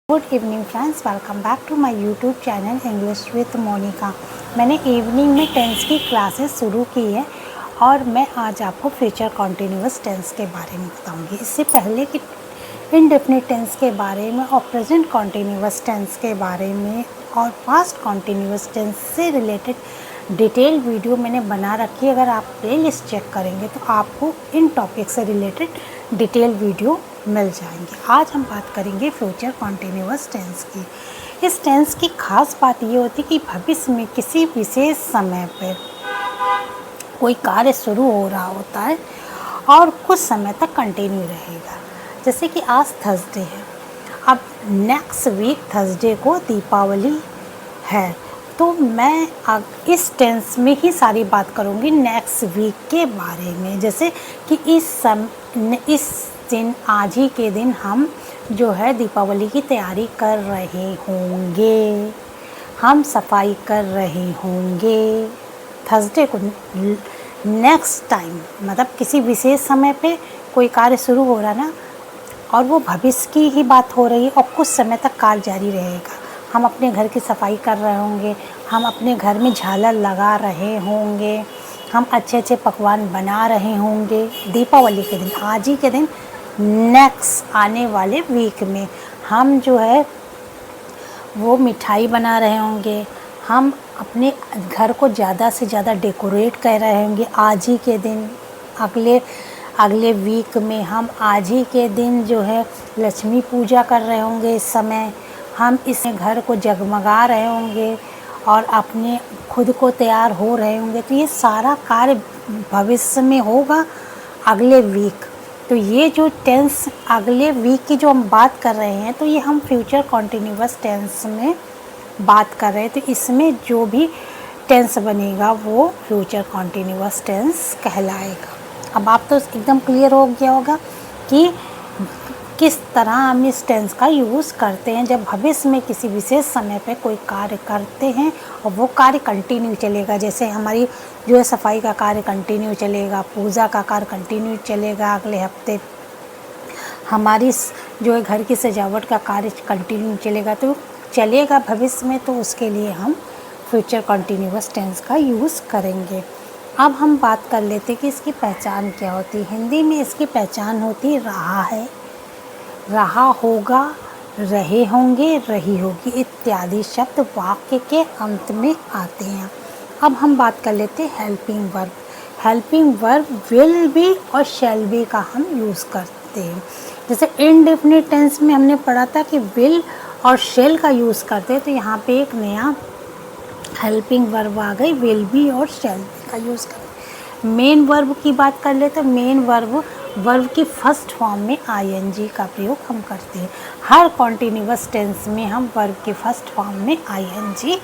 Good evening friends, welcome back to my YouTube channel English with Monika. मैंने evening में tense की classes शुरू की है और मैं आज आपको फ्यूचर कॉन्टिन्यूअस टेंस के बारे में बताऊंगी। इससे पहले कि इनडेफिनिट टेंस के बारे में और प्रेजेंट कॉन्टिन्यूअस टेंस के बारे में और पास्ट कॉन्टिन्यूअस टेंस से रिलेटेड डिटेल वीडियो मैंने बना रखी है। अगर आप प्लेलिस्ट चेक करेंगे तो आपको इन टॉपिक से रिलेटेड डिटेल वीडियो मिल जाएंगे। आज हम बात करेंगे फ्यूचर कॉन्टिन्यूअस टेंस की। इस टेंस की खास बात ये होती है कि भविष्य में किसी विशेष समय पर कोई कार्य शुरू हो रहा होता है और कुछ समय तक कंटिन्यू रहेगा। जैसे कि आज थर्सडे है, अब नेक्स्ट वीक थर्सडे को दीपावली है, तो मैं इस टेंस में ही सारी बात करूँगी नेक्स्ट वीक के बारे में। जैसे कि इस दिन, आज ही के दिन हम जो है दीपावली की तैयारी कर रहे होंगे, हम सफाई कर रहे होंगे। थर्सडे को नेक्स्ट टाइम मतलब किसी विशेष समय पे कोई कार्य शुरू हो रहा ना, और वो भविष्य की ही बात हो रही है और कुछ समय तक कार्य जारी रहेगा। हम अपने घर की सफाई कर रहे होंगे, हम अपने घर में झालर लगा रहे होंगे, हम अच्छे अच्छे पकवान बना रहे होंगे दीपावली के दिन, आज ही के दिन। नेक्स्ट आने वाले वीक में हम जो है वो मिठाई बना रहे होंगे, हम अपने घर को ज़्यादा से ज़्यादा डेकोरेट कर रहे होंगे आज ही के दिन। अगले वीक में हम आज ही के दिन जो है लक्ष्मी पूजा कर रहे होंगे। इस समय हम इस घर को जगमगा रहे होंगे और अपने खुद को तैयार हो रहे होंगे। तो ये सारा कार्य भविष्य में होगा अगले वीक। तो ये जो टेंस अगले वीक की जो हम बात कर रहे हैं, तो ये हम फ्यूचर कॉन्टिन्यूअस टेंस में बात कर रहे हैं। तो इसमें जो भी टेंस बनेगा वो फ्यूचर कॉन्टिन्यूअस टेंस कहलाएगा। अब आप तो एकदम क्लियर हो गया होगा कि किस तरह हम इस टेंस का यूज़ करते हैं जब भविष्य में किसी विशेष समय पे कोई कार्य करते हैं और वो कार्य कंटिन्यू चलेगा। जैसे हमारी जो है सफाई का कार्य कंटिन्यू चलेगा, पूजा का कार्य कंटिन्यू चलेगा, अगले हफ्ते हमारी जो है घर की सजावट का कार्य कंटिन्यू चलेगा। तो चलेगा भविष्य में, तो उसके लिए हम फ्यूचर कॉन्टिन्यूअस टेंस का यूज़ करेंगे। अब हम बात कर लेते हैं कि इसकी पहचान क्या होती है। हिंदी में इसकी पहचान होती है रहा है, रहा होगा, रहे होंगे, रही होगी इत्यादि शब्द वाक्य के अंत में आते हैं। अब हम बात कर लेते हैं helping verb. Helping verb will be और शैल बी का हम यूज़ करते हैं। जैसे इनडेफिनिट टेंस में हमने पढ़ा था कि विल और शैल का यूज़ करते हैं, तो यहाँ पे एक नया हेल्पिंग वर्ब आ गई, विल बी और शैल बी का यूज़ करते हैं। मेन वर्ब की बात कर ले तो मेन वर्ब की फर्स्ट फॉर्म में आईएनजी का प्रयोग हम करते हैं। हर कॉन्टिन्यूअस टेंस में हम वर्ब की फर्स्ट फॉर्म में आईएनजी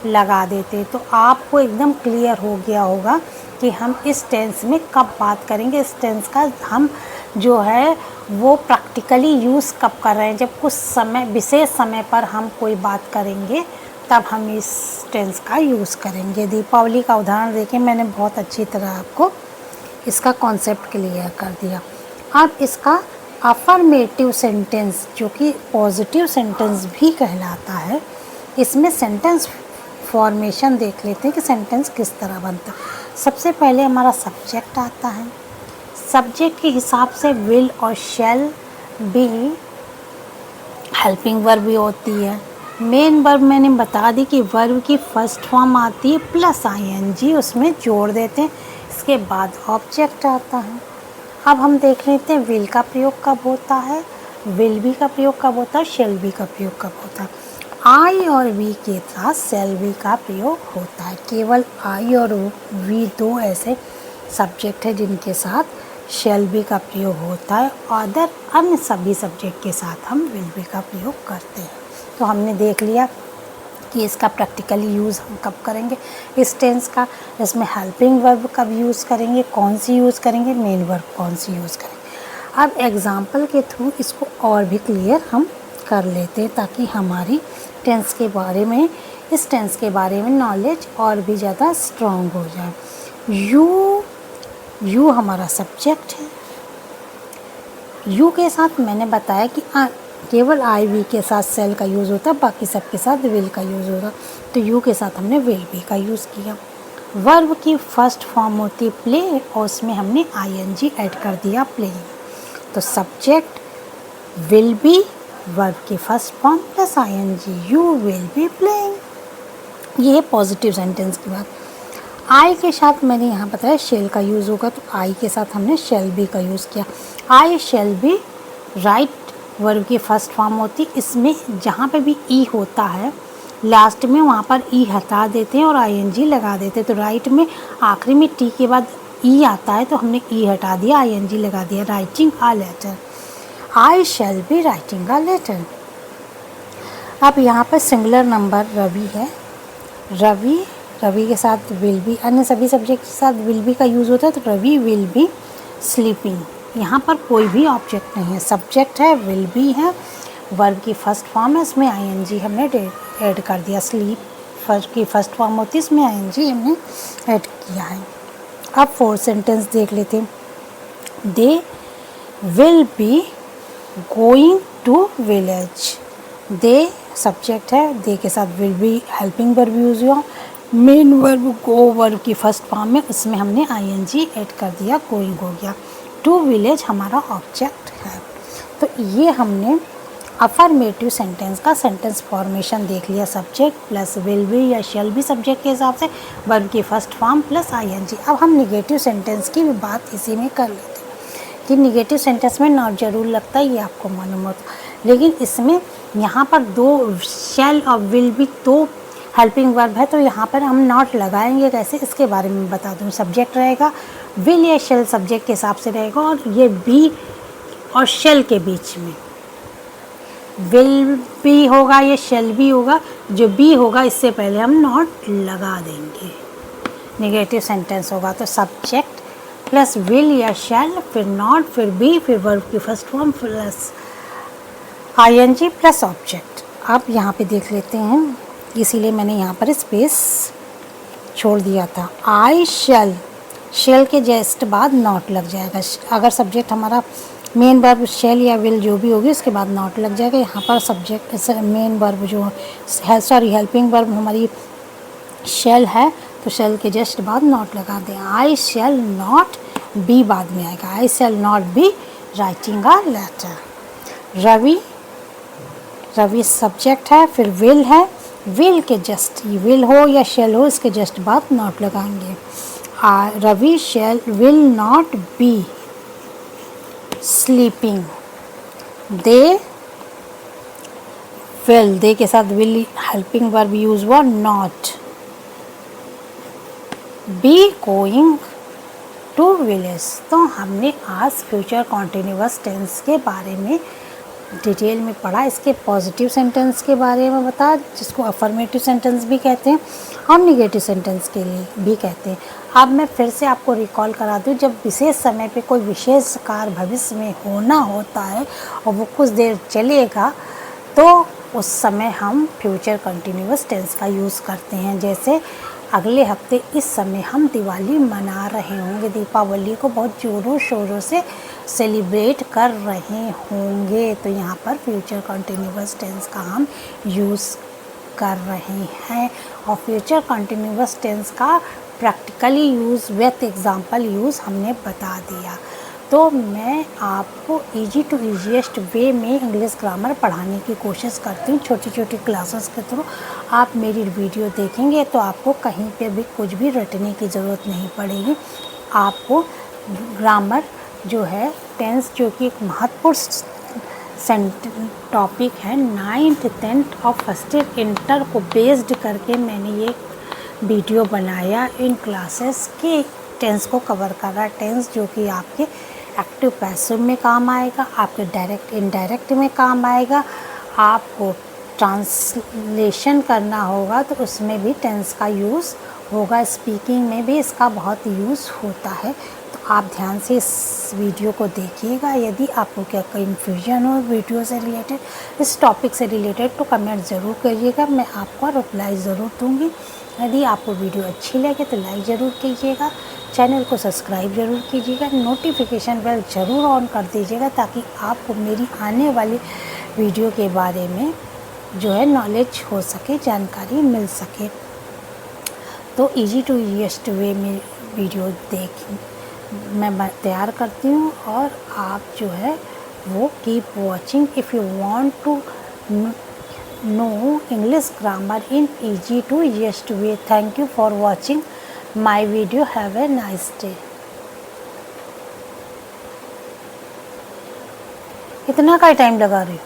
लगा देते हैं। तो आपको एकदम क्लियर हो गया होगा कि हम इस टेंस में कब बात करेंगे। इस टेंस का हम जो है वो प्रैक्टिकली यूज़ कब कर रहे हैं, जब कुछ समय विशेष समय पर हम कोई बात करेंगे तब हम इस टेंस का यूज़ करेंगे। दीपावली का उदाहरण देखिए, मैंने बहुत अच्छी तरह आपको इसका कॉन्सेप्ट क्लियर कर दिया। अब इसका अफर्मेटिव सेंटेंस जो कि पॉजिटिव सेंटेंस भी कहलाता है, इसमें सेंटेंस फॉर्मेशन देख लेते हैं कि सेंटेंस किस तरह बनता है। सबसे पहले हमारा सब्जेक्ट आता है। सब्जेक्ट के हिसाब से विल और शैल भी हेल्पिंग वर्ब भी होती है। मेन वर्ब मैंने बता दी कि वर्ब की फर्स्ट फॉर्म आती है प्लस आईएनजी उसमें जोड़ देते हैं। इसके बाद ऑब्जेक्ट आता है। अब हम देख लेते हैं विल का प्रयोग कब होता है, विल बी का प्रयोग कब होता है, शैल बी का प्रयोग कब होता है। आई और वी के साथ शैल बी का प्रयोग होता है। केवल आई और वी दो ऐसे सब्जेक्ट है जिनके साथ शैल बी का प्रयोग होता है। अदर अन्य सभी सब्जेक्ट के साथ हम विल बी का प्रयोग करते हैं। तो हमने देख लिया कि इसका प्रैक्टिकली यूज़ हम कब करेंगे इस टेंस का। इसमें हेल्पिंग वर्ब कब यूज़ करेंगे, कौन सी यूज़ करेंगे, मेन वर्ब कौन सी यूज़ करेंगे। अब एग्जांपल के थ्रू इसको और भी क्लियर हम कर लेते हैं ताकि हमारी टेंस के बारे में, इस टेंस के बारे में नॉलेज और भी ज़्यादा स्ट्रॉन्ग हो जाए। यू हमारा सब्जेक्ट है। यू के साथ मैंने बताया कि केवल आई वी के साथ सेल का यूज़ होता, बाकी सब के साथ विल का यूज़ होगा। तो यू के साथ हमने विल बी का यूज़ किया। वर्ब की फर्स्ट फॉर्म होती है प्ले और उसमें हमने आईएनजी ऐड कर दिया प्लेइंग। तो सब्जेक्ट विल बी, वर्ब की first form plus ING, you will be playing. ये है पॉजिटिव सेंटेंस की बात। आई के साथ मैंने यहाँ बताया शेल का यूज़ होगा, तो आई के साथ हमने शेल बी का यूज़ किया। I shall be right verb की फर्स्ट फॉर्म होती। इसमें जहाँ पे भी ई होता है लास्ट में वहाँ पर ई हटा देते हैं और आईएनजी लगा देते हैं। तो राइट में आखिरी में टी के बाद ई आता है तो हमने ई हटा दिया, आईएनजी लगा दिया। Writing a letter, I shall be writing a letter. अब यहाँ पर सिंगुलर नंबर रवि है। रवि के साथ विल बी, अन्य सभी सब्जेक्ट के साथ विल बी का यूज़ होता है। तो रवि विल बी स्लीपिंग। यहाँ पर कोई भी ऑब्जेक्ट नहीं है, सब्जेक्ट है, विल बी है, वर्ब की फर्स्ट फॉर्म है, इसमें आईएनजी हमने ऐड कर दिया। स्लीप वर्ब की फर्स्ट फॉर्म होती है, इसमें आईएनजी हमने ऐड किया है। अब फोर्थ सेंटेंस देख लेते हैं। They will be going to village. They subject है, दे के साथ will be helping verb use हुआ। मेन वर्ब गो वर्ब की फर्स्ट फॉर्म में, उसमें हमने आईएनजी ऐड कर दिया, गोइंग हो गया। टू विलेज हमारा ऑब्जेक्ट है। तो ये हमने अफर्मेटिव सेंटेंस का सेंटेंस फॉर्मेशन देख लिया। सब्जेक्ट प्लस विल बी या शैल बी सब्जेक्ट के हिसाब से, वर्ब की फर्स्ट फॉर्म प्लस आईएनजी। अब हम निगेटिव सेंटेंस की भी बात इसी में कर लेते हैं कि निगेटिव सेंटेंस में नॉट जरूर लगता है, ये आपको मालूम होता, लेकिन इसमें यहाँ पर दो शैल और विल बी दो हेल्पिंग वर्ब है, तो यहाँ पर हम नॉट लगाएंगे कैसे, इसके बारे में बता दूँ। सब्जेक्ट रहेगा, विल या शैल सब्जेक्ट के हिसाब से रहेगा, और ये बी और शैल के बीच में विल बी होगा या शैल बी होगा। जो बी होगा इससे पहले हम नॉट लगा देंगे, नेगेटिव सेंटेंस होगा। तो सब्जेक्ट प्लस विल या शैल, फिर नॉट, फिर बी, फिर वर्ब की first form plus ING plus object. अब यहाँ पे देख लेते हैं, इसीलिए मैंने यहाँ पर स्पेस छोड़ दिया था। आई शैल, शैल के जस्ट बाद नॉट लग जाएगा। अगर सब्जेक्ट हमारा मेन वर्ब शैल या विल जो भी होगी उसके बाद नॉट लग जाएगा। यहाँ पर सब्जेक्ट मेन वर्ब जो है, सॉरी हेल्पिंग वर्ब हमारी शैल है, तो शैल के जस्ट बाद नॉट लगा दें। आई शैल नॉट बी बाद में आएगा। I shall not be writing a letter. Ravi subject है, फिर विल है, विल के जस्ट विल हो या शैल हो इसके जस्ट बाद नॉट लगाएंगे। Ravi shall will not be sleeping. They will, they के साथ विल हेल्पिंग वर्ब यूज हुआ, not be going to village. तो हमने आज फ्यूचर कॉन्टिन्यूअस टेंस के बारे में डिटेल में पढ़ा। इसके पॉजिटिव सेंटेंस के बारे में बता, जिसको अफर्मेटिव सेंटेंस भी कहते हैं और निगेटिव सेंटेंस के लिए भी कहते हैं। अब मैं फिर से आपको रिकॉल करा दूं, जब विशेष समय पे कोई विशेष कार्य भविष्य में होना होता है और वो कुछ देर चलेगा, तो उस समय हम फ्यूचर कंटिन्यूअस टेंस का यूज़ करते हैं। जैसे अगले हफ्ते इस समय हम दिवाली मना रहे होंगे, दीपावली को बहुत ज़ोरों शोरों से सेलिब्रेट कर रहे होंगे, तो यहाँ पर फ्यूचर कंटिन्यूअस टेंस का हम यूज़ कर रहे हैं। और फ्यूचर कंटिन्यूअस टेंस का practically use with example use हमने बता दिया। तो मैं आपको इजी टू ईजीएस्ट वे में इंग्लिश ग्रामर पढ़ाने की कोशिश करती हूँ छोटी छोटी क्लासेस के थ्रू। आप मेरी वीडियो देखेंगे तो आपको कहीं पे भी कुछ भी रटने की ज़रूरत नहीं पड़ेगी। आपको ग्रामर जो है टेंस, जो कि एक महत्वपूर्ण टॉपिक है, 9th 10th और फर्स्ट ईयर इंटर को बेस्ड करके मैंने ये वीडियो बनाया। इन क्लासेस के टेंस को कवर कर रहा है। टेंस जो कि आपके एक्टिव पैसिव में काम आएगा, आपके डायरेक्ट इनडायरेक्ट में काम आएगा। आपको ट्रांसलेशन करना होगा तो उसमें भी टेंस का यूज़ होगा। स्पीकिंग में भी इसका बहुत यूज़ होता है। तो आप ध्यान से इस वीडियो को देखिएगा। यदि आपको क्या कोई कन्फ्यूजन हो वीडियो से रिलेटेड, इस टॉपिक से रिलेटेड, तो कमेंट ज़रूर करिएगा, मैं आपको रिप्लाई ज़रूर दूँगी। यदि आपको वीडियो अच्छी लगे तो लाइक ज़रूर कीजिएगा, चैनल को सब्सक्राइब ज़रूर कीजिएगा, नोटिफिकेशन बेल ज़रूर ऑन कर दीजिएगा ताकि आपको मेरी आने वाली वीडियो के बारे में जो है नॉलेज हो सके, जानकारी मिल सके। तो इजी टू ईजीएस्ट वे में वीडियो मैं तैयार करती हूँ और आप जो है वो keep watching if you want to know English grammar in easy to easiest way. Thank you for watching my video. Have a nice day. इतना का टाइम लगा रही हो?